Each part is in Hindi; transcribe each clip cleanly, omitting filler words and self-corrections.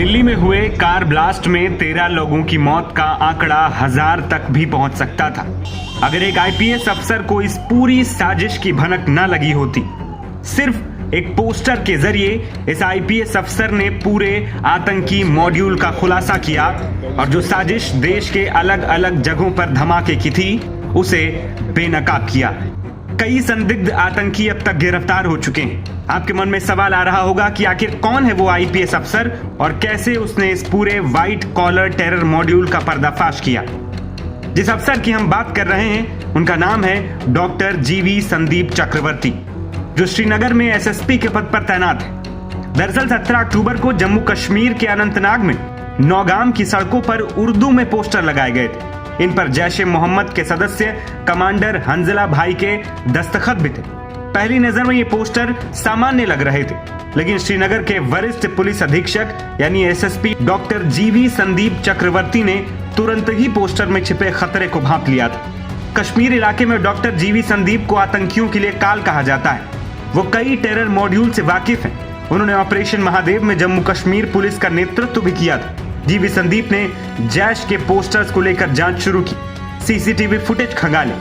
दिल्ली में हुए कार ब्लास्ट में 13 लोगों की मौत का आंकड़ा 1000 तक भी पहुंच सकता था अगर एक आईपीएस अफसर को इस पूरी साजिश की भनक न लगी होती। सिर्फ एक पोस्टर के जरिए इस आईपीएस अफसर ने पूरे आतंकी मॉड्यूल का खुलासा किया और जो साजिश देश के अलग अलग जगहों पर धमाके की थी उसे बेनकाब किया। कई संदिग्ध आतंकी अब तक गिरफ्तार हो चुके हैं। आपके मन में सवाल आ रहा होगा कि आखिर कौन है वो आईपीएस अफसर और कैसे उसने इस पूरे व्हाइट कॉलर टेरर मॉड्यूल का पर्दाफाश किया। जिस अफसर की हम बात कर रहे हैं उनका नाम है डॉक्टर जीवी संदीप चक्रवर्ती, जो श्रीनगर में एसएसपी के पद पर तैनात है। दरअसल 17 अक्टूबर को जम्मू कश्मीर के अनंतनाग में नौगाम की सड़कों पर उर्दू में पोस्टर लगाए गए थे। इन पर जैश ए मोहम्मद के सदस्य कमांडर हंजला भाई के दस्तखत भी थे। पहली नजर में ये पोस्टर सामान्य लग रहे थे, लेकिन श्रीनगर के वरिष्ठ पुलिस अधीक्षक यानी एसएसपी डॉक्टर जीवी संदीप चक्रवर्ती ने तुरंत ही पोस्टर में छिपे खतरे को भांप लिया था। कश्मीर इलाके में डॉक्टर जीवी संदीप को आतंकियों के लिए काल कहा जाता है। वो कई टेरर मॉड्यूल से वाकिफ हैं। उन्होंने ऑपरेशन महादेव में जम्मू कश्मीर पुलिस का नेतृत्व भी किया था। जीवी संदीप ने जैश के पोस्टर्स को लेकर जांच शुरू की, सीसीटीवी फुटेज खंगाले।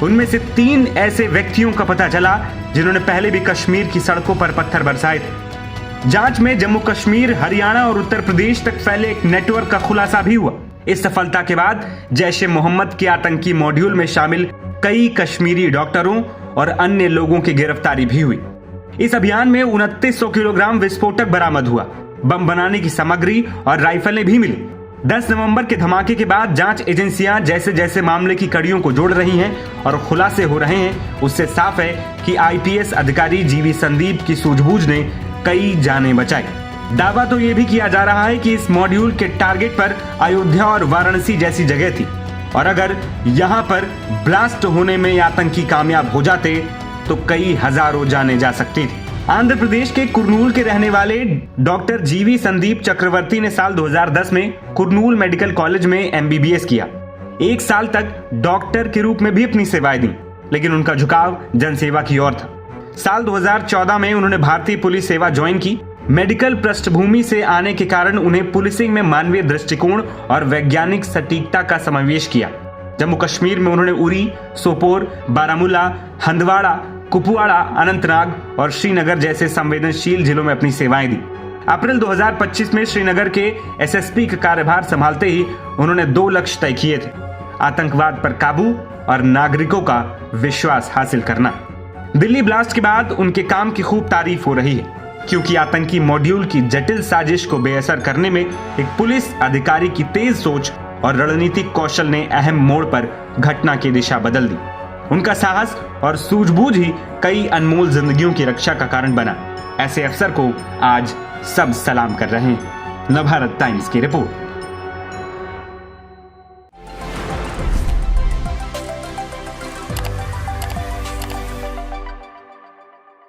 उनमें से 3 ऐसे व्यक्तियों का पता चला जिन्होंने पहले भी कश्मीर की सड़कों पर पत्थर बरसाए थे। जांच में जम्मू कश्मीर, हरियाणा और उत्तर प्रदेश तक फैले एक नेटवर्क का खुलासा भी हुआ। इस सफलता के बाद जैश ए मोहम्मद के आतंकी मॉड्यूल में शामिल कई कश्मीरी डॉक्टरों और अन्य लोगों की गिरफ्तारी भी हुई। इस अभियान में 2900 किलोग्राम विस्फोटक बरामद हुआ, बम बनाने की सामग्री और राइफलें भी मिली। 10 नवंबर के धमाके के बाद जांच एजेंसियां जैसे जैसे मामले की कड़ियों को जोड़ रही हैं और खुलासे हो रहे हैं, उससे साफ है कि आईपीएस अधिकारी जीवी संदीप की सूझबूझ ने कई जानें बचाई। दावा तो ये भी किया जा रहा है कि इस मॉड्यूल के टारगेट पर अयोध्या और वाराणसी जैसी जगह थी और अगर यहाँ पर ब्लास्ट होने में आतंकी कामयाब हो जाते तो कई हजारों जानें जा सकती थी। आंध्र प्रदेश के कुर्नूल के रहने वाले डॉक्टर जीवी संदीप चक्रवर्ती ने साल 2010 में कुर्नूल मेडिकल कॉलेज में एमबीबीएस किया। 1 साल तक डॉक्टर के रूप में भी अपनी सेवाएं दी, लेकिन उनका झुकाव जनसेवा की ओर था। साल 2014 में उन्होंने भारतीय पुलिस सेवा ज्वाइन की। मेडिकल पृष्ठभूमि से आने के कारण उन्हें पुलिसिंग में मानवीय दृष्टिकोण और वैज्ञानिक सटीकता का समावेश किया। जम्मू कश्मीर में उन्होंने उरी, सोपोर, बारामूला, हंदवाड़ा, कुपवाड़ा, अनंतनाग और श्रीनगर जैसे संवेदनशील जिलों में अपनी सेवाएं दी। अप्रैल 2025 में श्रीनगर के एसएसपी का कार्यभार संभालते ही उन्होंने 2 लक्ष्य तय किए थे: आतंकवाद पर काबू और नागरिकों का विश्वास हासिल करना। दिल्ली ब्लास्ट के बाद उनके काम की खूब तारीफ हो रही है, क्योंकि आतंकी मॉड्यूल की जटिल साजिश को बेअसर करने में एक पुलिस अधिकारी की तेज सोच और रणनीतिक कौशल ने अहम मोड़ पर घटना की दिशा बदल दी। उनका साहस और सूझबूझ ही कई अनमोल जिंदगियों की रक्षा का कारण बना। ऐसे अफसर को आज सब सलाम कर रहे हैं। नवभारत टाइम्स की रिपोर्ट।